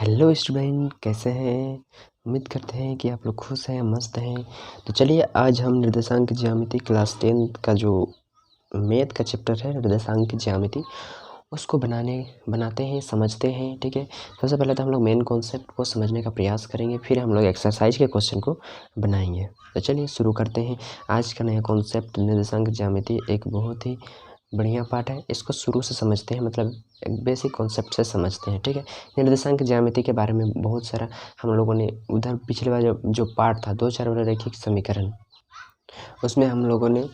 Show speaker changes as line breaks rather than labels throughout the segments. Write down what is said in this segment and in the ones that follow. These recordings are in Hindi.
हेलो स्टूडेंट, कैसे हैं। उम्मीद करते हैं कि आप लोग खुश हैं, मस्त हैं। तो चलिए आज हम निर्देशांक ज्यामिति क्लास 10 का जो मैथ का चैप्टर है निर्देशांक ज्यामिति उसको बनाते हैं, समझते हैं। ठीक है, सबसे पहले तो हम लोग मेन कॉन्सेप्ट को समझने का प्रयास करेंगे, फिर हम लोग एक्सरसाइज के क्वेश्चन को बनाएंगे। तो चलिए शुरू करते हैं। आज का नया कॉन्सेप्ट निर्देशांक ज्यामिति एक बहुत ही बढ़िया पार्ट है। इसको शुरू से समझते हैं, मतलब एक बेसिक कॉन्सेप्ट से समझते हैं। ठीक है, निर्देशांक ज्यामिति के बारे में बहुत सारा हम लोगों ने उधर पिछले बार जो पार्ट था 2-4 वाला रैखिक समीकरण, उसमें हम लोगों ने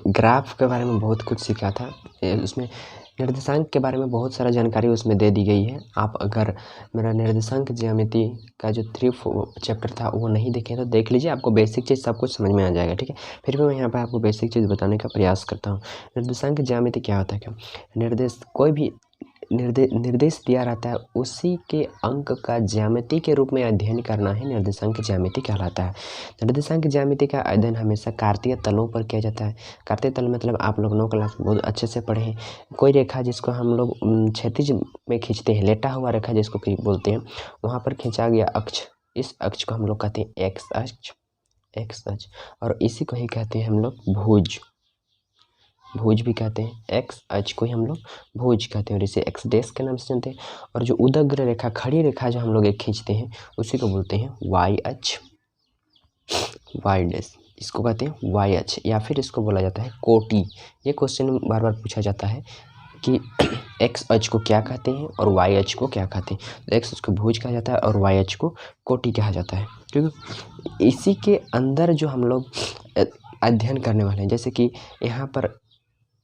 ग्राफ के बारे में बहुत कुछ सीखा था। उसमें निर्देशांक के बारे में बहुत सारा जानकारी उसमें दे दी गई है। आप अगर मेरा निर्देशांक ज्यामिति का जो 3 चैप्टर था वो नहीं देखे तो देख लीजिए, आपको बेसिक चीज़ सब कुछ समझ में आ जाएगा। ठीक है, फिर भी मैं यहाँ पर आपको बेसिक चीज़ बताने का प्रयास करता हूँ। निर्देशांक ज्यामिति क्या होता है? क्या निर्देश, कोई भी निर्देश दिया रहता है, उसी के अंक का ज्यामिति के रूप में अध्ययन करना ही निर्देशांक ज्यामिति कहलाता है। निर्देशांक ज्यामिति का अध्ययन हमेशा कार्तीय तलों पर किया जाता है। कार्तीय तल मतलब आप लोग 9 क्लास बहुत अच्छे से पढ़े हैं। कोई रेखा जिसको हम लोग क्षैतिज में खींचते हैं, लेटा हुआ रेखा जिसको बोलते हैं, वहाँ पर खींचा गया अक्ष, इस अक्ष को हम लोग कहते हैं एक्स अक्ष, और इसी को ही कहते हैं हम लोग भुज भी कहते हैं। एक्स अक्ष को ही हम लोग भुज कहते हैं और इसे एक्स डैश के नाम से जानते हैं। और जो उदग्र रेखा, खड़ी रेखा जो हम लोग एक खींचते हैं, उसी को बोलते हैं वाई अक्ष, वाई डैश, इसको कहते हैं वाई अक्ष, या फिर इसको बोला जाता है कोटि। ये क्वेश्चन बार बार पूछा जाता है कि एक्स अक्ष को क्या कहते हैं और वाई अक्ष को क्या कहते हैं। तो एक्स अक्ष को भुज कहा जाता है और वाई अक्ष को कोटि कहा जाता है, क्योंकि इसी के अंदर जो हम लोग अध्ययन करने वाले हैं, जैसे कि यहाँ पर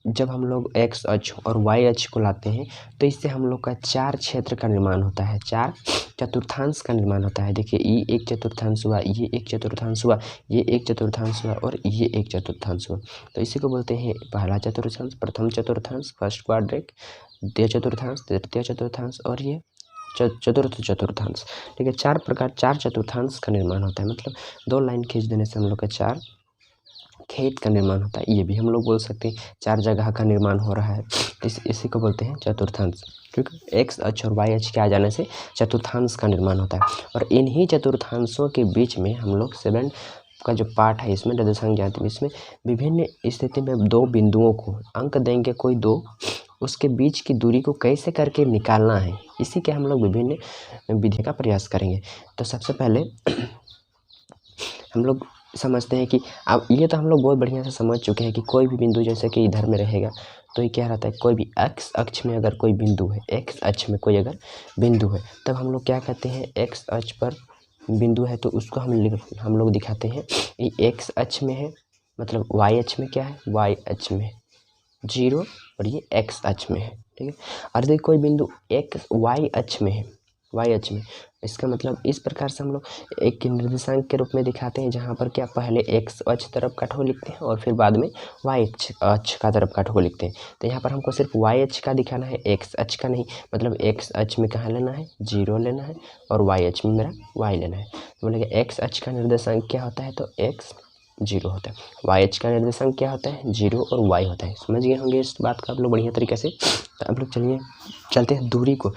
जब हम लोग एक्स अक्ष और वाई अक्ष को लाते हैं तो इससे हम लोग का 4 क्षेत्र का निर्माण होता है, 4 चतुर्थांश का निर्माण होता है। देखिए, ये एक चतुर्थांश हुआ, ये एक चतुर्थांश हुआ, ये एक चतुर्थांश हुआ और ये एक चतुर्थांश हुआ। तो इसी को बोलते हैं पहला चतुर्थांश, प्रथम चतुर्थांश, फर्स्ट क्वाड्रेंट, द्वितीय चतुर्थांश, तृतीय चतुर्थांश और ये चतुर्थ चतुर्थांश। ठीक है, 4 चतुर्थांश का निर्माण होता है। मतलब 2 लाइन खींच देने से हम लोग का 4 खेत का निर्माण होता है। ये भी हम लोग बोल सकते हैं 4 जगह का निर्माण हो रहा है। इसी को बोलते हैं चतुर्थांश, क्योंकि एक्स अक्ष और वाई अक्ष के आ जाने से चतुर्थांश का निर्माण होता है। और इन्हीं चतुर्थांशों के बीच में हम लोग 7 का जो पार्ट है, इसमें निर्देशांक ज्ञात में, इसमें विभिन्न स्थिति में 2 बिंदुओं को अंक देंगे, कोई 2, उसके बीच की दूरी को कैसे करके निकालना है, इसी के हम लोग विभिन्न विधि का प्रयास करेंगे। तो सबसे पहले हम लोग समझते हैं कि अब ये तो हम लोग बहुत बढ़िया से समझ चुके हैं कि कोई भी बिंदु जैसे कि इधर में रहेगा तो ये क्या रहता है, कोई भी एक्स अक्ष में अगर कोई बिंदु है, एक्स अक्ष में कोई अगर बिंदु है, तब हम लोग क्या कहते हैं, एक्स अक्ष पर बिंदु है तो उसको हम लोग दिखाते हैं ये एक्स अक्ष में है, मतलब वाई अक्ष में क्या है, वाई अक्ष में 0 और ये एक्स अक्ष में है। ठीक है, और देखिए कोई बिंदु एक्स वाई अक्ष में है, वाई अक्ष में, इसका मतलब इस प्रकार से हम लोग एक निर्देशांक के रूप में दिखाते हैं, जहाँ पर क्या पहले एक्स अक्ष तरफ का ठो लिखते हैं और फिर बाद में वाई अक्ष का तरफ का ठो लिखते हैं। तो यहाँ पर हमको सिर्फ वाई अक्ष का दिखाना है, एक्स अक्ष का नहीं। मतलब एक्स अक्ष में कहाँ लेना है, 0 लेना है, और वाई अक्ष में मेरा वाई लेना है। तो बोलेंगे एक्स अक्ष का निर्देशांक क्या होता है, तो एक्स 0 होता है। वाई अक्ष का निर्देशांक क्या होता है, 0 और वाई होता है। समझ गए होंगे इस बात का आप लोग बढ़िया तरीके से। तो अब लोग चलिए चलते हैं दूरी को।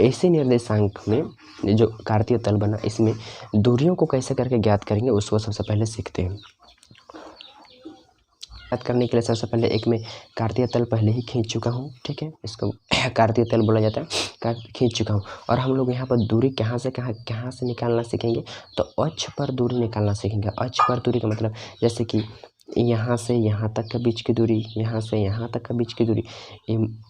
ऐसे निर्देशांक में जो कार्तीय तल बना, इसमें दूरियों को कैसे करके ज्ञात करेंगे उसको सबसे पहले सीखते हैं। ज्ञात करने के लिए सबसे पहले एक मैं कार्तीय तल पहले ही खींच चुका हूँ। ठीक है, इसको कार्तीय तल बोला जाता है, खींच चुका हूँ। और हम लोग यहाँ पर दूरी कहाँ से निकालना सीखेंगे, तो अक्ष पर दूरी निकालना सीखेंगे। अक्ष पर दूरी का मतलब जैसे कि यहाँ से यहाँ तक का बीच की दूरी, यहाँ से यहाँ तक का बीच की दूरी।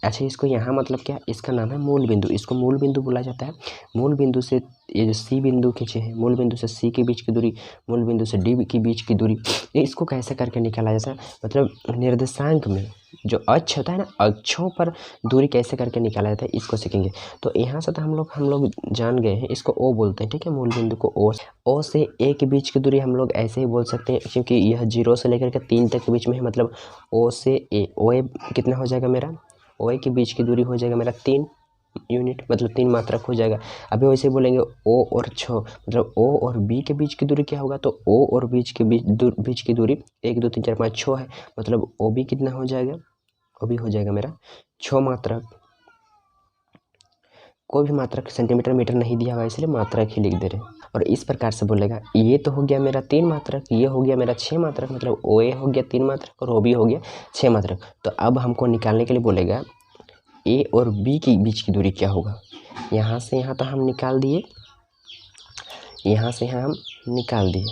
अच्छा, इसको यहाँ मतलब क्या, इसका नाम है मूल बिंदु, इसको मूल बिंदु बोला जाता है। मूल बिंदु से ये जो सी बिंदु खींचे हैं, मूल बिंदु से सी के बीच की दूरी, मूल बिंदु से डी के बीच की दूरी, इसको कैसे करके निकाला जाता है। मतलब निर्देशांक में जो अक्ष होता है ना, अक्षों पर दूरी कैसे करके निकाला जाता है, इसको सीखेंगे। तो यहाँ से तो हम लोग जान गए हैं, इसको ओ बोलते हैं। ठीक है, मूल बिंदु को ओ से ए के बीच की दूरी हम लोग ऐसे ही बोल सकते हैं, क्योंकि यह 0 से लेकर के 3 तक के बीच में है। मतलब ओ से ए, ओ ए कितना हो जाएगा मेरा, ओ ए के बीच की दूरी हो जाएगा मेरा 3 यूनिट, मतलब 3 मात्रक हो जाएगा। अभी वैसे बोलेंगे ओ और 6, मतलब ओ और बी के बीच की दूरी क्या होगा, तो ओ और बीच की दूरी 1 2 3 4 5 6 है। मतलब ओ बी कितना हो जाएगा, ओ बी हो जाएगा मेरा 6 मात्रक। कोई भी मात्रक सेंटीमीटर मीटर नहीं दिया हुआ, इसलिए मात्रक ही लिख दे रहे हैं। और इस प्रकार से बोलेगा ये तो हो गया मेरा 3 मात्रक, ये हो गया मेरा 6 मात्रक, मतलब ओ ए हो गया 3 मात्रक और ओ बी हो गया 6 मात्रक। तो अब हमको निकालने के लिए बोलेगा ए और बी के बीच की दूरी क्या होगा। यहाँ से यहाँ तो हम निकाल दिए, यहाँ से यहाँ हम निकाल दिए,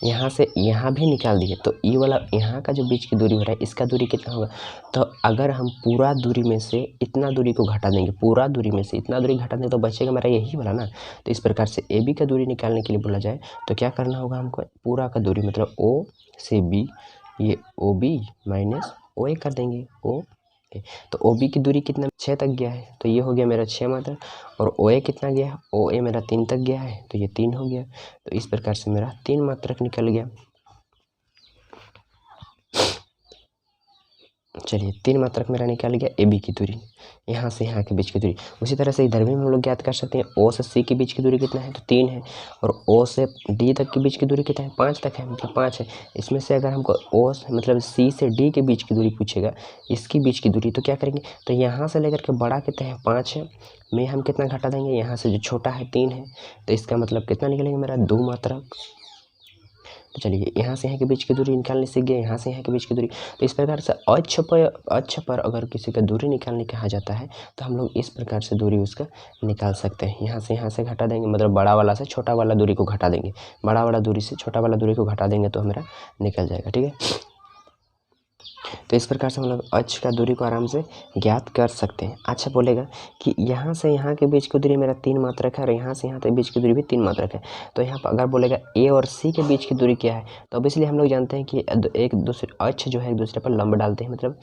यहाँ से यहाँ भी निकाल दिए। तो ये वाला यहाँ का जो बीच की दूरी हो रहा है, इसका दूरी कितना होगा। तो अगर हम पूरा दूरी में से इतना दूरी को घटा देंगे, पूरा दूरी में से इतना दूरी घटा देंगे तो बचेगा हमारा यही वाला ना। तो इस प्रकार से ए बी का दूरी निकालने के लिए बोला जाए तो क्या करना होगा हमको, पूरा का दूरी मतलब ओ से बी, ये ओ बी माइनस ओ ए कर देंगे, ओ ए। तो ओ बी की दूरी कितना 6 तक गया है, तो ये हो गया मेरा 6 मात्रक। और ओ ए कितना गया है, ओ ए मेरा 3 तक गया है, तो ये 3 हो गया। तो इस प्रकार से मेरा 3 मात्रक निकल गया। चलिए 3 मात्रक मेरा निकल गया ए बी की दूरी, यहाँ से यहाँ के बीच की दूरी। उसी तरह से इधर भी हम लोग ज्ञात कर सकते हैं, ओ से सी के बीच की दूरी कितना है, तो 3 है। और ओ से डी तक के बीच की दूरी कितना है, 5 तक है, मतलब 5 है। इसमें से अगर हमको ओ मतलब सी से डी के बीच की दूरी पूछेगा, इसकी बीच की दूरी, तो क्या करेंगे, तो यहाँ से लेकर के बड़ा कितना है 5 है, में हम कितना घटा देंगे, यहाँ से जो छोटा है 3 है, तो इसका मतलब कितना निकलेंगे मेरा 2 मात्रक। तो चलिए यहाँ से यहाँ के बीच की दूरी निकालने सीख गए, यहाँ से यहाँ के बीच की दूरी। तो इस प्रकार से अक्ष पर अगर किसी का दूरी निकालने कहा जाता है तो हम लोग इस प्रकार से दूरी उसका निकाल सकते हैं। यहाँ से घटा देंगे, मतलब बड़ा वाला से छोटा वाला दूरी को घटा देंगे, बड़ा वाला दूरी से छोटा वाला दूरी को घटा देंगे तो हमारा निकल जाएगा। ठीक है, तो इस प्रकार से हम लोग अक्ष का दूरी को आराम से ज्ञात कर सकते हैं। अच्छा बोलेगा कि यहाँ से यहाँ के बीच की दूरी मेरा 3 मात्रक है और यहाँ से यहाँ तक बीच की दूरी भी 3 मात्रक है। तो यहाँ पर अगर बोलेगा ए और सी के बीच की दूरी क्या है, तो अब इसलिए हम लोग जानते हैं कि एक दूसरे अक्ष जो है एक दूसरे पर लंब डालते हैं, मतलब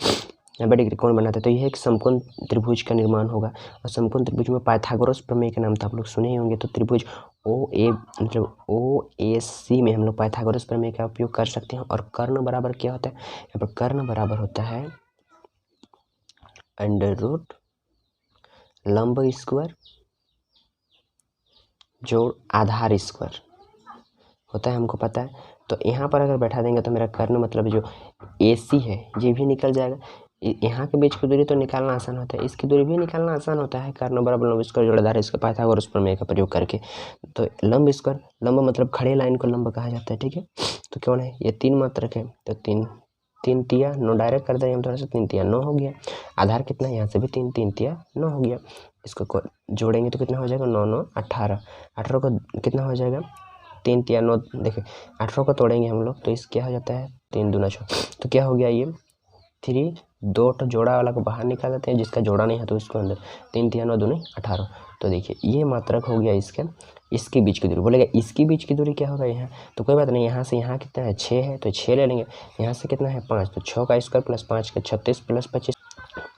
बड़े त्रिकोण बनाते हैं। तो यह एक समकोण त्रिभुज का निर्माण होगा। और समकोण त्रिभुज में पाइथागोरस प्रमेय के नाम तो आप लोग सुने ही होंगे। तो त्रिभुज ओ ए मतलब ओ ए सी में हम लोग पाइथागोरस प्रमेय का उपयोग कर सकते हैं। और कर्ण बराबर क्या होता है, यहाँ पर कर्ण बराबर होता है अंडर रूट लंब स्क्वायर जोड़ आधार स्क्वायर होता है, हमको पता है। तो यहाँ पर अगर बैठा देंगे तो मेरा कर्ण मतलब जो ए सी है ये भी निकल जाएगा। यहाँ के बीच की दूरी तो निकालना आसान होता है, इसकी दूरी भी निकालना आसान होता है। कर्ण बराबर लंब स्क्वायर जोड़ आधार इसका पाइथागोरस प्रमेय का प्रयोग करके। तो लंब स्क्वायर, लंब मतलब खड़े लाइन को लंब कहा जाता है। ठीक है, तो कौन है ये 3 मात्रक है, तो 3 तिया 9 डायरेक्ट कर देंगे हम थोड़ा सा, 3 तिया 9 हो गया। आधार कितना है, यहाँ से भी 3 तिया 9 हो गया। इसको जोड़ेंगे तो कितना हो जाएगा, 9 9 18, 18 को कितना हो जाएगा 3 तिया 9। देखिए 18 को तोड़ेंगे हम लोग तो इस क्या हो जाता है 3 दूना 6, तो क्या हो गया ये 3, 2 तो जोड़ा वाला को बाहर निकाल देते हैं, जिसका जोड़ा नहीं है तो उसको अंदर, 3 तिया 9 दूनी 18। तो देखिए ये मात्रक हो गया इसका, इसके बीच की दूरी। बोलेगा इसकी बीच की दूरी क्या होगा यहाँ, तो कोई बात नहीं, यहाँ से यहाँ कितना है 6 है तो 6 ले लेंगे। यहाँ से कितना है 5, तो 6 का स्क्वायर प्लस 5 का 36 प्लस 25,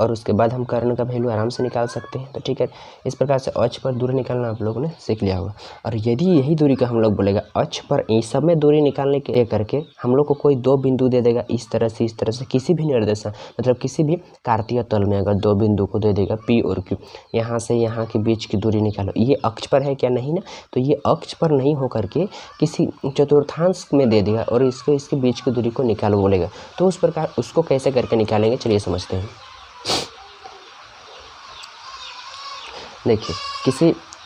और उसके बाद हम कर्ण का वैल्यू आराम से निकाल सकते हैं। तो ठीक है, इस प्रकार से अक्ष पर दूरी निकालना आप लोगों ने सीख लिया होगा। और यदि यही दूरी का हम लोग बोलेगा अक्ष पर इस सब में दूरी निकालने के करके हम लोग को कोई 2 बिंदु दे देगा, इस तरह से किसी भी निर्देशांक मतलब किसी भी कार्तीय तल में अगर 2 बिंदु को दे देगा पी और क्यू, यहाँ से यहाँ के बीच की दूरी निकालो, ये अक्ष पर है क्या, नहीं ना। तो ये अक्ष पर नहीं होकर के किसी चतुर्थांश में दे देगा और इसके बीच की दूरी को निकालो बोलेगा। तो उस प्रकार उसको कैसे करके निकालेंगे, चलिए समझते हैं। देखिए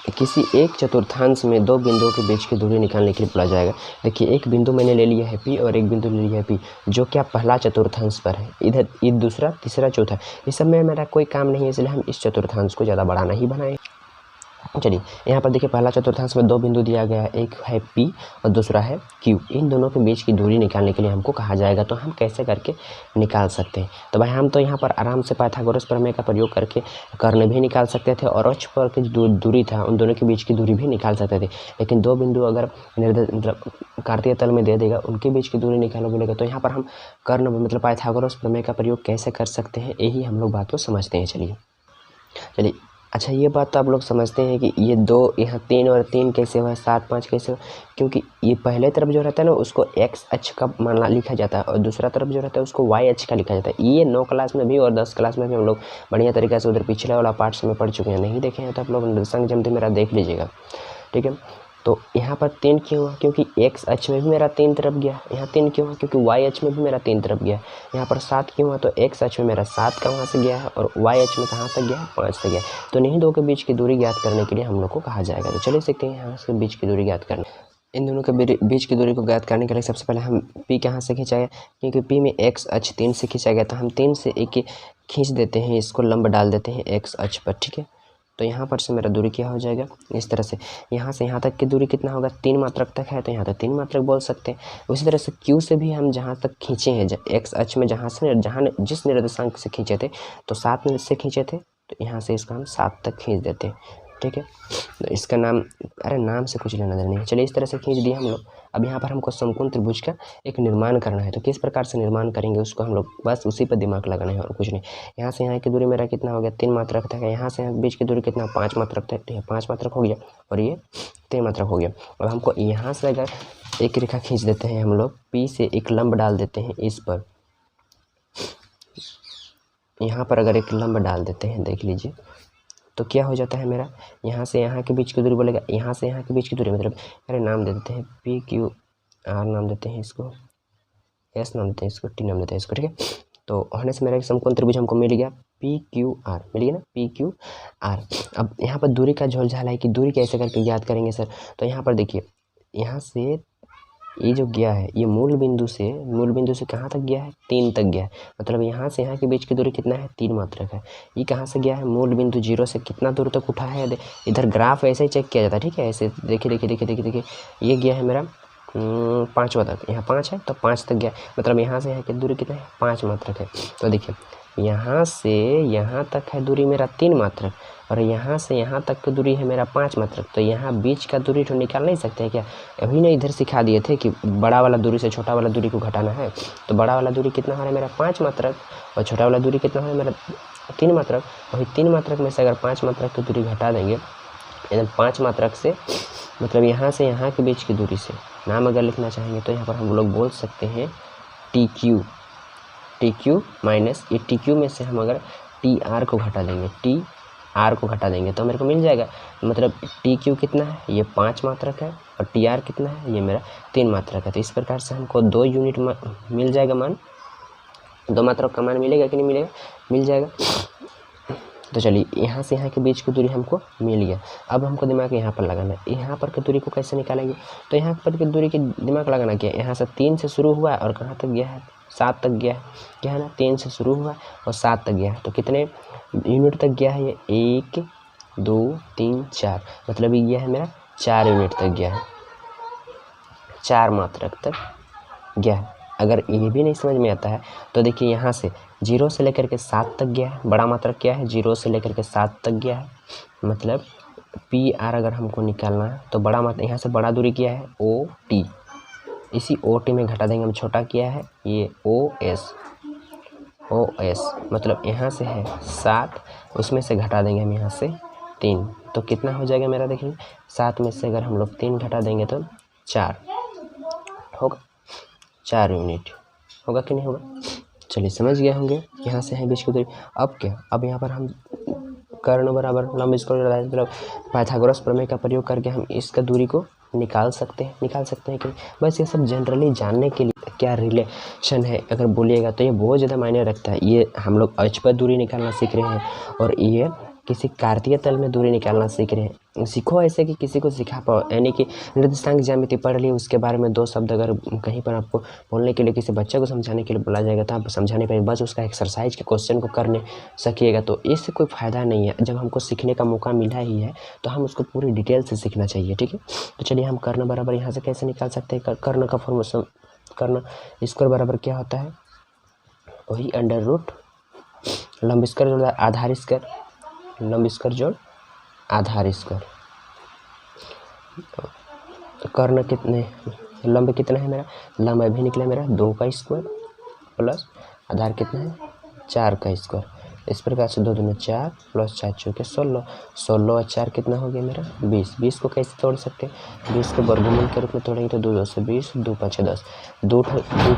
किसी एक चतुर्थांश में 2 बिंदुओं के बीच की दूरी निकालने के लिए बोला जाएगा। देखिए एक बिंदु मैंने ले लिया है P और एक बिंदु ले लिया है P, जो क्या पहला चतुर्थांश पर है, इधर ये दूसरा तीसरा चौथा, इस सब में मेरा कोई काम नहीं है, इसलिए हम इस चतुर्थांश को ज़्यादा बड़ा नहीं बनाएं। चलिए यहाँ पर देखिए पहला चतुर्थांश में 2 बिंदु दिया गया है, एक है P और दूसरा है Q। इन दोनों के बीच की दूरी निकालने के लिए हमको कहा जाएगा, तो हम कैसे करके निकाल सकते हैं। तो भाई हम तो यहाँ पर आराम से पाइथागोरस प्रमेय का प्रयोग करके कर्ण भी निकाल सकते थे और अक्ष पर की जो दूरी था उन दोनों के बीच की दूरी भी निकाल सकते थे। लेकिन 2 बिंदु अगर मतलब कार्तीय तल में दे देगा, उनके बीच की दूरी निकालो बोलेगा, तो यहाँ पर हम कर्ण मतलब पाइथागोरस प्रमेय का प्रयोग कैसे कर सकते हैं, यही हम लोग बात को समझते हैं। चलिए अच्छा ये बात तो आप लोग समझते हैं कि ये 2 यहाँ 3 और 3 कैसे हुआ, 7 5 कैसे हुआ, क्योंकि ये पहले तरफ जो रहता है ना उसको x अक्ष का माना लिखा जाता है और दूसरा तरफ जो रहता है उसको y अक्ष का लिखा जाता है। ये 9 क्लास में भी और 10 क्लास में भी हम लोग बढ़िया तरीके से उधर पिछले वाला पार्ट्स में पढ़ चुके हैं, नहीं देखे हैं तो आप लोग निर्देशांक ज्यामिति मेरा देख लीजिएगा। ठीक है, तो यहाँ पर 3 क्यों हुआ, क्योंकि एक्स अक्ष में भी मेरा 3 तरफ गया। यहाँ 3 क्यों हुआ, क्योंकि वाई अक्ष में भी मेरा 3 तरफ गया। यहाँ पर 7 क्यों हुआ, तो एक्स अक्ष में मेरा 7 का वहाँ से गया है और वाई अक्ष में कहाँ तक गया है, 5 तक गया। तो इन्हीं दो के बीच की दूरी ज्ञात करने के लिए हम लोग को कहा जाएगा। तो चलिए सीखते हैं यहाँ से बीच की दूरी ज्ञात करना। इन दोनों के बीच की दूरी को ज्ञात करने के लिए सबसे पहले हम पी कहाँ से खींचाएगा, क्योंकि पी में एक्स अक्ष 3 से खींचा गया, तो हम 3 से एक खींच देते हैं, इसको लंब डाल देते हैं एक्स अक्ष पर, ठीक है। तो यहाँ पर से मेरा दूरी क्या हो जाएगा, इस तरह से यहाँ से यहाँ तक की दूरी कितना होगा, 3 मात्रक तक है, तो यहाँ तक 3 मात्रक बोल सकते हैं। उसी तरह से क्यू से भी हम जहाँ तक खींचे हैं, एक्स अक्ष में जहाँ जिस निर्देशांक से खींचे थे, तो 7 में से खींचे थे, तो यहाँ से इसका हम 7 तक खींच देते हैं, ठीक है। तो इसका नाम, अरे नाम से कुछ लेना देना नहीं है। चलिए इस तरह से खींच दिए हम लोग। अब यहाँ पर हमको समकोण त्रिभुज का एक निर्माण करना है, तो किस प्रकार से निर्माण करेंगे उसको हम लोग बस उसी पर दिमाग लगाना है और कुछ नहीं। यहाँ से यहाँ की दूरी मेरा कितना हो गया, 3 मात्रक था। यहाँ से यहाँ बीच की दूरी कितना, 5 मात्रक था, तो 5 मात्रक हो गया और ये 3 मात्रक हो गया। अब हमको यहाँ से अगर एक रेखा खींच देते हैं हम लोग, पी से एक लंब डाल देते हैं इस पर, यहाँ पर अगर एक लंब डाल देते हैं, देख लीजिए, तो क्या हो जाता है मेरा, यहाँ से यहाँ के बीच की दूरी बोलेगा, यहाँ से यहाँ के बीच की दूरी मतलब, अरे नाम दे देते हैं पी क्यू आर, नाम देते हैं इसको एस, नाम देते हैं इसको टी, नाम देते हैं इसको, ठीक है। तो होने से मेरा एक समकोण त्रिभुज हमको मिल गया, पी क्यू आर मिल गया ना, पी क्यू आर। अब यहाँ पर दूरी का झोलझाल है कि दूरी कैसे करके ज्ञात करेंगे सर, तो यहाँ पर देखिए, यहाँ से ये जो गया है, ये मूल बिंदु से कहाँ तक गया है, 3 तक गया है। मतलब यहाँ से यहाँ के बीच की दूरी कितना है, 3 मात्रक है। ये कहाँ से गया है, मूल बिंदु 0 से कितना दूर तक उठा है, इधर ग्राफ ऐसे ही चेक किया जाता है, ठीक है। ऐसे देखिए ये गया है मेरा 5वां तक, यहाँ 5 है तो 5 तक गया, मतलब यहाँ से यहाँ की दूरी कितना है, 5 मात्रक है। तो देखिए यहाँ से यहाँ तक है दूरी मेरा 3 मात्रक, और यहाँ से यहाँ तक की दूरी है मेरा 5 मात्रक। तो यहाँ बीच का दूरी तो निकाल नहीं सकते हैं क्या, अभी ना इधर सिखा दिए थे कि बड़ा वाला दूरी से छोटा वाला दूरी को घटाना है। तो बड़ा वाला दूरी कितना हो रहा है मेरा 5 मात्रक, और छोटा वाला दूरी कितना हो रहा है मेरा 3 मात्रक। वही 3 मात्रक में से अगर 5 मात्रक की दूरी घटा देंगे, 5 मात्रक से मतलब यहाँ से यहाँ के बीच की दूरी से नाम अगर लिखना चाहेंगे, तो यहाँ पर हम लोग बोल सकते हैं टी क्यू माइनस ये टी क्यू में से हम अगर टी आर को घटा देंगे, तो मेरे को मिल जाएगा, मतलब टी क्यू कितना है, ये 5 मात्रक है, और टी आर कितना है, ये मेरा 3 मात्रक है। तो इस प्रकार से हमको 2 यूनिट मिल जाएगा, मान 2 मात्रक का मान मिलेगा कि नहीं मिलेगा, मिल जाएगा। तो चलिए यहाँ से यहाँ के बीच की दूरी हमको मिल गया। अब हमको दिमाग यहाँ पर लगाना है, यहाँ पर की दूरी को कैसे निकालेंगे, तो यहाँ पर की दूरी की दिमाग लगाना क्या है, यहाँ से 3 से शुरू हुआ और कहाँ तक गया है, 7 तक गया है, क्या है ना, 3 से शुरू हुआ और 7 तक गया है। तो कितने यूनिट तक गया है, ये 1 2 3 4, मतलब ये गया है मेरा 4 यूनिट तक गया है, 4 मात्रक तक गया है। अगर ये भी नहीं समझ में आता है तो देखिए यहाँ से 0 से लेकर के 7 तक गया है, बड़ा मात्रक क्या है, 0 से लेकर के 7 तक गया है। मतलब पी आर अगर हमको निकालना है तो बड़ा मात्रक, यहाँ से बड़ा दूरी क्या है ओ टी, इसी ओ टी में घटा देंगे हम छोटा किया है ये ओ एस, मतलब यहाँ से है 7, उसमें से घटा देंगे हम यहाँ से 3, तो कितना हो जाएगा मेरा, देखेंगे 7 में से अगर हम लोग 3 घटा देंगे तो 4 होगा, 4 यूनिट होगा कि नहीं होगा। चलिए समझ गए होंगे, यहाँ से है बीच की दूरी। अब क्या, अब यहाँ पर हम कर्ण बराबर लंब स्क्वायर मतलब पाइथागोरस प्रमेय का प्रयोग करके हम इसका दूरी को निकाल सकते हैं कि बस ये सब जनरली जानने के लिए क्या रिलेशन है अगर बोलिएगा तो ये बहुत ज़्यादा मायने रखता है। ये हम लोग अक्ष पर दूरी निकालना सीख रहे हैं और ये किसी कार्तीय तल में दूरी निकालना सीख रहे हैं। सीखो ऐसे कि किसी को सिखा पाओ, यानी कि निर्देशांक ज्यामिति पढ़ लिए, उसके बारे में 2 शब्द अगर कहीं पर आपको बोलने के लिए किसी बच्चे को समझाने के लिए बोला जाएगा तो आप समझा नहीं पाएंगे, बस उसका एक्सरसाइज के क्वेश्चन को करने सकिएगा तो इससे कोई फ़ायदा नहीं है। जब हमको सीखने का मौका मिला ही है तो हम उसको पूरी डिटेल से सीखना चाहिए, ठीक है। तो चलिए हम कर्ण बराबर यहाँ से कैसे निकाल सकते हैं, कर्ण का फॉर्मूला, कर्ण स्क्वायर बराबर क्या होता है, वही अंडर रूट लंब स्क्वायर जोड़ आधार स्क्वायर, लंब स्क्वायर जोड़ आधार स्क्वायर। कर्ण कितने, लंब कितना है मेरा, लंब अभी निकला मेरा 2 का स्क्वायर प्लस आधार कितना है 4 का स्क्वायर। इस प्रकार से 2 दूनी 4 प्लस 4 चौके 16, 16 और 4 कितना हो गया मेरा 20। 20 को कैसे तोड़ सकते हैं, 20 को वर्गमूल के रूप में तोड़ेंगे तो 2 2 से 20, 2 5 10, 2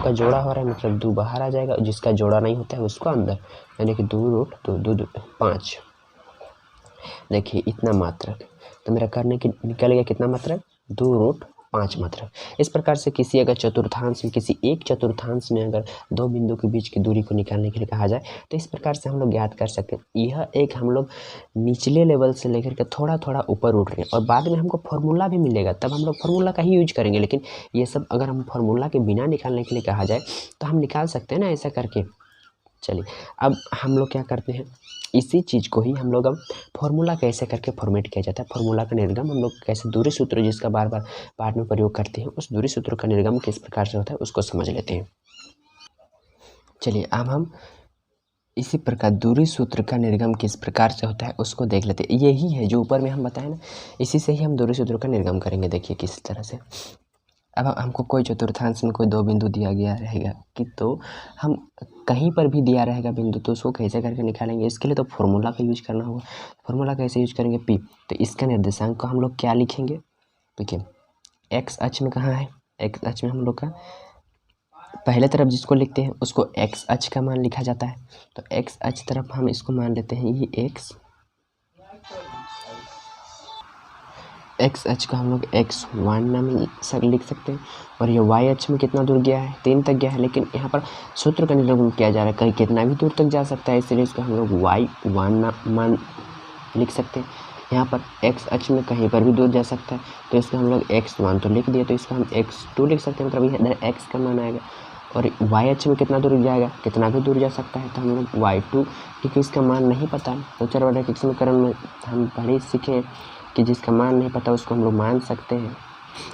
का जोड़ा हो रहा है मतलब 2 बाहर आ जाएगा, जिसका जोड़ा नहीं होता है उसको अंदर, यानी कि 2 रूट 2 5। देखिए इतना मात्रक, तो मेरा करने की निकल गया कितना मात्रक 2√5 मात्रक। इस प्रकार से किसी अगर चतुर्थांश में, किसी एक चतुर्थांश में अगर दो बिंदु के बीच की दूरी को निकालने के लिए कहा जाए तो इस प्रकार से हम लोग ज्ञात कर सकते हैं। यह एक हम लोग निचले लेवल से लेकर के थोड़ा थोड़ा ऊपर उठ रहे हैं और बाद में हमको फार्मूला भी मिलेगा, तब हम लोग फार्मूला का ही यूज करेंगे। लेकिन ये सब अगर हम फार्मूला के बिना निकालने के लिए कहा जाए तो हम निकाल सकते हैं ना ऐसा करके। चलिए अब हम लोग क्या करते हैं, इसी चीज़ को ही हम लोग अब फार्मूला कैसे करके फॉर्मेट किया जाता है, फार्मूला का निर्गम हम लोग कैसे, दूरी सूत्र जिसका बार बार पाठ में प्रयोग करते हैं, उस दूरी सूत्र का निर्गम किस प्रकार से होता है उसको समझ लेते हैं। चलिए अब हम इसी प्रकार दूरी सूत्र का निर्गम किस प्रकार से होता है उसको देख लेते हैं। यही है जो ऊपर में हम बताए ना, इसी से ही हम दूरी सूत्र का निर्गम करेंगे। देखिए किस तरह से, अब हमको कोई चतुर्थांश में कोई दो बिंदु दिया गया रहेगा कि तो हम कहीं पर भी दिया रहेगा बिंदु तो उसको कैसे करके निकालेंगे, इसके लिए तो फॉर्मूला का यूज करना होगा। फॉर्मूला कैसे यूज करेंगे, पी। तो इसका निर्देशांक को हम लोग क्या लिखेंगे, देखिए एक्स अक्ष में कहाँ है, एक्स अक्ष में हम लोग का पहले तरफ जिसको लिखते हैं उसको एक्स अक्ष का मान लिखा जाता है। तो एक्स अक्ष तरफ हम इसको मान लेते हैं ये एक्स अक्ष को हम लोग x1 नाम लिख सकते हैं। और ये y अक्ष में कितना दूर गया है, 3 तक गया है। लेकिन यहाँ पर सूत्र का निर्गम किया जा रहा है, कहीं कितना भी दूर तक जा सकता है, इसलिए इसको हम लोग y1 मान लिख सकते हैं। यहाँ पर x अक्ष में कहीं पर भी दूर जा सकता है तो इसको हम लोग x1 तो लिख दिए, तो इसको हम x2 लिख सकते हैं, मतलब इधर x का मान आएगा। और y अक्ष में कितना दूर जाएगा, कितना भी दूर जा सकता है, तो हम लोग y2, क्योंकि इसका मान नहीं पता है तो चरवार्षिक समीकरण में हम पहले सीखे कि जिसका मान नहीं पता उसको हम लोग मान सकते हैं,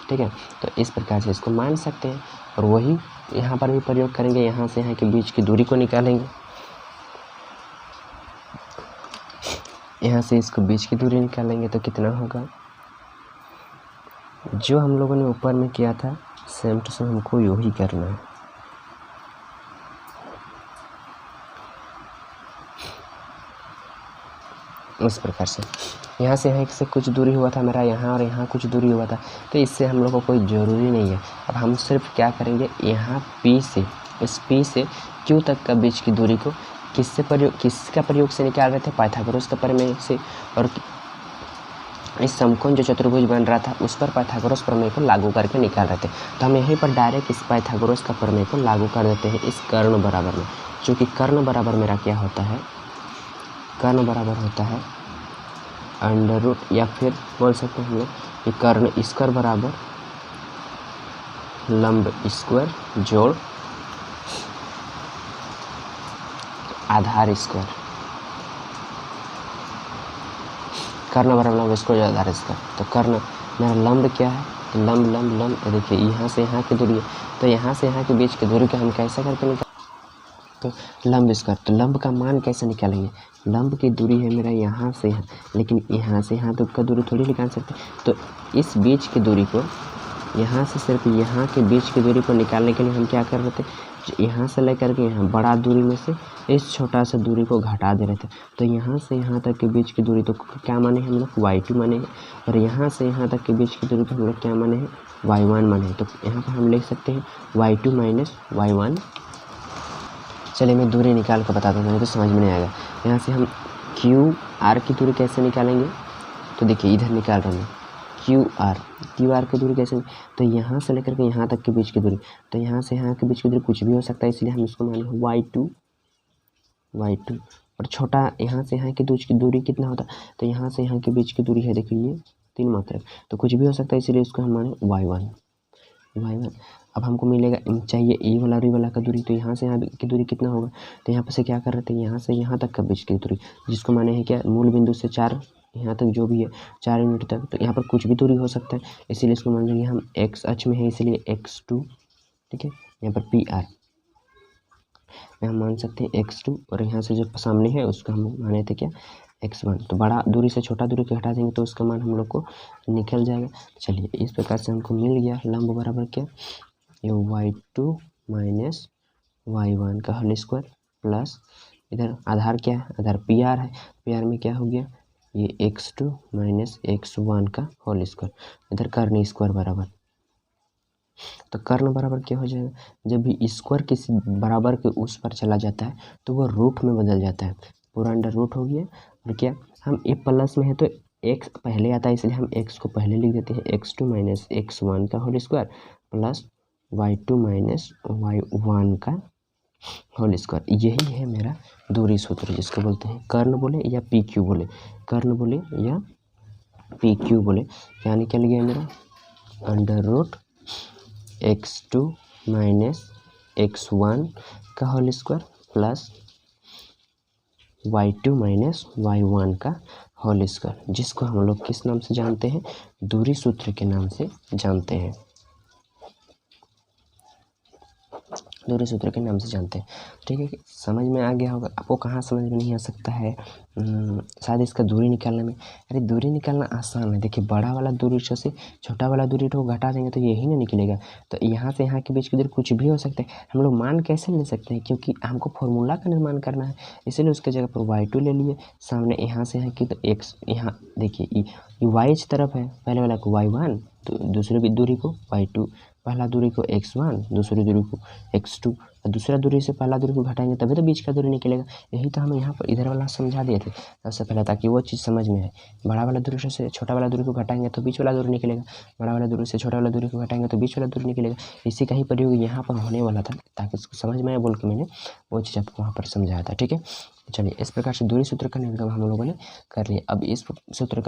ठीक है। तो इस प्रकार से इसको मान सकते हैं और वही यहाँ पर भी प्रयोग करेंगे। यहाँ से यहाँ के बीच की दूरी को निकालेंगे, यहाँ से इसको बीच की दूरी निकालेंगे तो कितना होगा, जो हम लोगों ने ऊपर में किया था सेम टू सेम हमको यही करना है। इस प्रकार से यहाँ से यहाँ से कुछ दूरी हुआ था मेरा, यहाँ और यहाँ कुछ दूरी हुआ था, तो इससे हम लोग को कोई ज़रूरी नहीं है। अब हम सिर्फ क्या करेंगे, यहाँ P से, इस P से Q तक का बीच की दूरी को किसका प्रयोग से निकाल रहे थे, पाइथागोरस का प्रमेय से। और इस समकोण जो चतुर्भुज बन रहा था उस पर पाइथागोरस प्रमेय को लागू करके निकाल रहे थे। तो हम यहीं पर डायरेक्ट इस पाइथागोरस का प्रमेय को लागू कर देते हैं इस कर्ण बराबर में। चूँकि कर्ण बराबर मेरा क्या होता है, कर्ण बराबर होता है अंडर रूट, या फिर बोल सकते हैं हम लोग कि कर्ण स्क्वायर बराबर लंब स्क्वायर जोड़ आधार स्क्वायर। कर्ण बराबर लंब स्क्वायर आधार स्क्वायर। तो कर्ण मेरा लंब क्या है, तो लंब लंब लंब, देखिए यहाँ से यहाँ की दूरी है, तो यहाँ से यहाँ के बीच की दूरी को हम कैसे करके निकाल, तो लंब स्क्वायर। तो लंब का मान कैसे निकालेंगे, लंब की दूरी है मेरा यहाँ से यहाँ, लेकिन यहाँ से यहाँ तक का दूरी थोड़ी निकाल सकते। तो इस बीच की दूरी को, यहाँ से सिर्फ यहाँ के बीच की दूरी को निकालने के लिए हम क्या कर रहे थे, यहाँ से लेकर के यहाँ बड़ा दूरी में से इस छोटा सा दूरी को घटा दे रहे थे। तो यहाँ से यहाँ तक के बीच की दूरी तो क्या माने हम लोग, y2 माने हैं। और यहाँ से यहाँ तक के बीच की दूरी को हम लोग क्या माने हैं, y1 माने हैं। तो यहाँ पर हम लिख सकते हैं y2 माइनस y1। चलिए मैं दूरी निकाल कर बताता हूँ, नहीं तो समझ में नहीं आएगा। यहाँ से हम QR की दूरी कैसे निकालेंगे, तो देखिए इधर निकाल रहे हैं QR की दूरी कैसे, तो यहाँ से लेकर के यहाँ तक के बीच की दूरी, तो यहाँ से यहाँ के बीच की दूरी कुछ भी हो सकता है, इसलिए हम इसको माने y2। और छोटा यहाँ से यहाँ के बीच की दूरी कितना होता है, तो यहाँ से यहाँ के बीच की दूरी है देखिए ये 3 मात्रक, तो कुछ भी हो सकता है, इसलिए इसको हम माने y1। अब हमको मिलेगा, चाहिए ई वाला और ई वाला का दूरी, तो यहाँ से यहाँ की दूरी कितना होगा, तो यहाँ पर से क्या कर रहे थे, यहाँ से यहाँ तक का बीच की दूरी, जिसको माने हैं क्या, मूल बिंदु से 4 यहाँ तक जो भी है 4 यूनिट तक, तो यहाँ पर कुछ भी दूरी हो सकता है, इसीलिए इसको मान लेंगे हम x अक्ष में है इसलिए x2, ठीक है। यहाँ पर PR में हम मान सकते हैं x2, और यहाँ से जो सामने है उसको हम माने थे क्या, x1। तो बड़ा दूरी से छोटा दूरी को हटा देंगे तो उसका मान हम लोग को निकल जाएगा। चलिए इस प्रकार से हमको मिल गया लंब बराबर क्या, ये y2 माइनस y1 का होल स्क्वायर प्लस इधर आधार क्या है, आधार PR है, PR में क्या हो गया, ये x2 माइनस x1 का होल स्क्वायर, इधर कर्ण स्क्वायर बराबर। तो कर्ण बराबर क्या हो जाएगा, जब भी स्क्वायर किसी बराबर के उस पर चला जाता है तो वो रूट में बदल जाता है, पूरा अंडर रूट हो गया। और क्या हम ए प्लस में है तो एक्स पहले आता है इसलिए हम एक्स को पहले लिख देते हैं, x2 माइनस x1 का whole square plus y2 minus y1 का होल स्क्वायर। यही है मेरा दूरी सूत्र, जिसको बोलते हैं कर्ण बोले या पी क्यू बोले, कर्ण बोले या पी क्यू बोले। क्या निकल गया मेरा, under root x2 minus x1 का whole square plus y2 minus y1 का होल स्क्वायर, जिसको हम लोग किस नाम से जानते हैं, दूरी सूत्र के नाम से जानते हैं, दूरी सूत्र के नाम से जानते हैं। ठीक है, समझ में आ गया होगा आपको। कहाँ समझ में नहीं आ सकता है, शायद इसका दूरी निकालने में। अरे दूरी निकालना आसान है, देखिए बड़ा वाला दूरी से छोटा वाला दूरी को घटा देंगे तो यही ना निकलेगा। तो यहाँ से यहाँ के बीच की दूरी कुछ भी हो सकता है, हम लोग मान कैसे ले सकते हैं, क्योंकि हमको फॉर्मूला का निर्माण करना है, इसलिए उसके जगह पर y2 ले लिए सामने, यहाँ से यहाँ की तो x, यहाँ देखिए y तरफ है, पहले वाला को y1, तो दूसरी दूरी को y2, पहला दूरी को x1, दूसरी दूरी को x2, और दूसरा दूरी से पहला दूरी को घटाएंगे तभी तो बीच का दूरी निकलेगा। यही तो हम यहाँ पर इधर वाला समझा दिए थे सबसे पहले, ताकि वो चीज़ समझ में आए। बड़ा वाला दूरी से छोटा वाला दूरी को घटाएंगे तो बीच वाला दूरी निकलेगा, बड़ा वाला दूरी से छोटा वाला दूरी को घटाएंगे तो बीच वाला दूरी निकलेगा। इसी का ही प्रयोग यहाँ पर होने वाला था, ताकि इसको समझ में आए बोल के मैंने वो चीज़ आपको वहाँ पर समझाया था। ठीक है, चलिए इस प्रकार से दूरी सूत्र का निर्गम हम लोगों ने कर लिया। अब इस सूत्र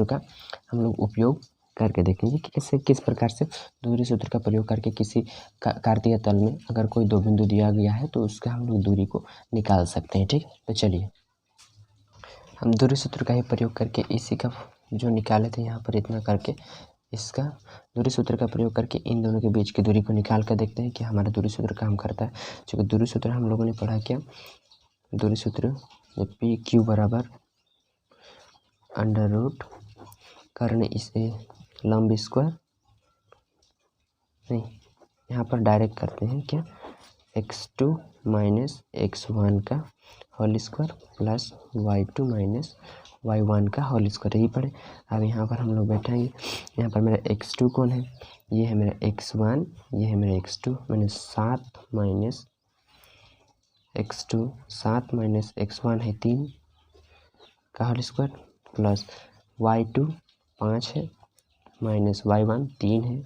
का हम लोग उपयोग करके देखेंगे कि कैसे किस प्रकार से दूरी सूत्र का प्रयोग करके किसी कार्तीय तल में अगर कोई दो बिंदु दिया गया है तो उसका हम लोग दूरी को निकाल सकते हैं। ठीक, तो चलिए हम दूरी सूत्र का ही प्रयोग करके इसी का जो निकाले थे यहाँ पर इतना करके, इसका दूरी सूत्र का प्रयोग करके इन दोनों के बीच की दूरी को निकाल कर देखते हैं कि हमारा दूरी सूत्र काम करता है। चूँकि दूरी सूत्र हम लोगों ने पढ़ा क्या, दूरी सूत्र पी क्यू बराबर अंडर रूट कर्ण इसे लंब स्क्वायर, नहीं यहाँ पर डायरेक्ट करते हैं क्या, x2 माइनस x1 का whole square plus y2 minus y1 का होल स्क्वायर, यही पढ़े। अब यहाँ पर हम लोग बैठाएंगे, यहाँ पर मेरा x2 कौन है, ये है मेरा x1, ये है मेरा x2, मैंने 7 माइनस x2, 7 माइनस x1 है 3 का होल स्क्वायर प्लस y2 5 है माइनस y1 3 है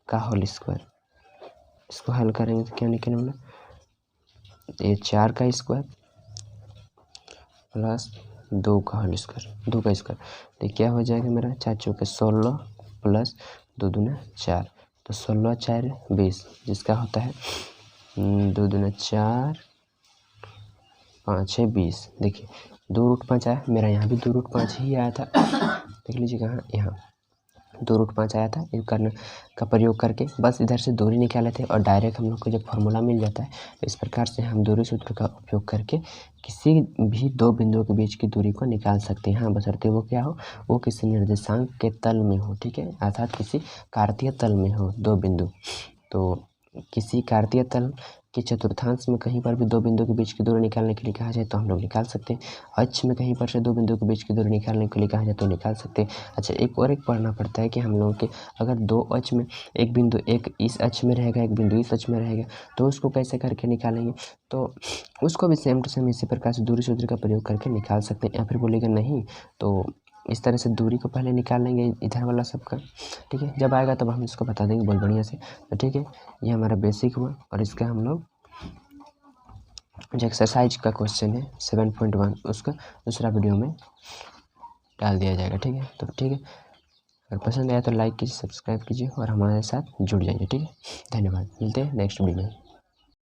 का होल स्क्वायर। इसको हल करेंगे तो क्या निकलने वाला, ये 4 का स्क्वायर प्लस 2 का होल स्क्वायर, 2 का स्क्वायर, तो क्या हो जाएगा मेरा 4 चौके 16 प्लस 2 दूना 4, तो 16 4 20, जिसका होता है 2 दूना 4 5 है 20। देखिए 2 रूट 5 आया, मेरा यहाँ भी 2 रूट 5 ही आया था, देख लीजिए कहाँ, यहाँ 2 रूट 5 आया था। ये कर्ण का प्रयोग करके बस इधर से दूरी निकाले थे और डायरेक्ट हम लोग को जब फार्मूला मिल जाता है तो इस प्रकार से हम दूरी सूत्र का उपयोग करके किसी भी दो बिंदुओं के बीच की दूरी को निकाल सकते हैं। हाँ, बशर्ते वो क्या हो, वो किसी निर्देशांक के तल में हो। ठीक है, अर्थात किसी कार्तीय तल में हो दो बिंदु। तो किसी कार्तीय तल के चतुर्थांश में कहीं पर भी दो बिंदु के बीच की दूरी निकालने के लिए कहा जाए तो हम लोग निकाल सकते हैं। अक्ष में कहीं पर से दो बिंदु के बीच की दूरी निकालने के लिए कहा जाए तो निकाल सकते हैं। अच्छा, एक पढ़ना पड़ता है कि हम लोगों के अगर दो अक्ष में एक बिंदु एक इस अक्ष में रहेगा, एक बिंदु इस अक्ष में रहेगा, तो उसको कैसे करके निकालेंगे, तो उसको भी सेम टू सेम इसी प्रकार से दूरी सूत्र का प्रयोग करके निकाल सकते हैं। या फिर बोलेगा नहीं तो इस तरह से दूरी को पहले निकाल लेंगे इधर वाला सबका। ठीक है, जब आएगा तब हम इसको बता देंगे बहुत बढ़िया से। तो ठीक है, ये हमारा बेसिक हुआ और इसका हम लोग जो एक्सरसाइज का क्वेश्चन है 7.1 उसका दूसरा वीडियो में डाल दिया जाएगा। ठीक है, तो ठीक है, अगर पसंद आया तो लाइक कीजिए, सब्सक्राइब कीजिए और हमारे साथ जुड़ जाइए। ठीक है, धन्यवाद, मिलते हैं नेक्स्ट वीडियो में।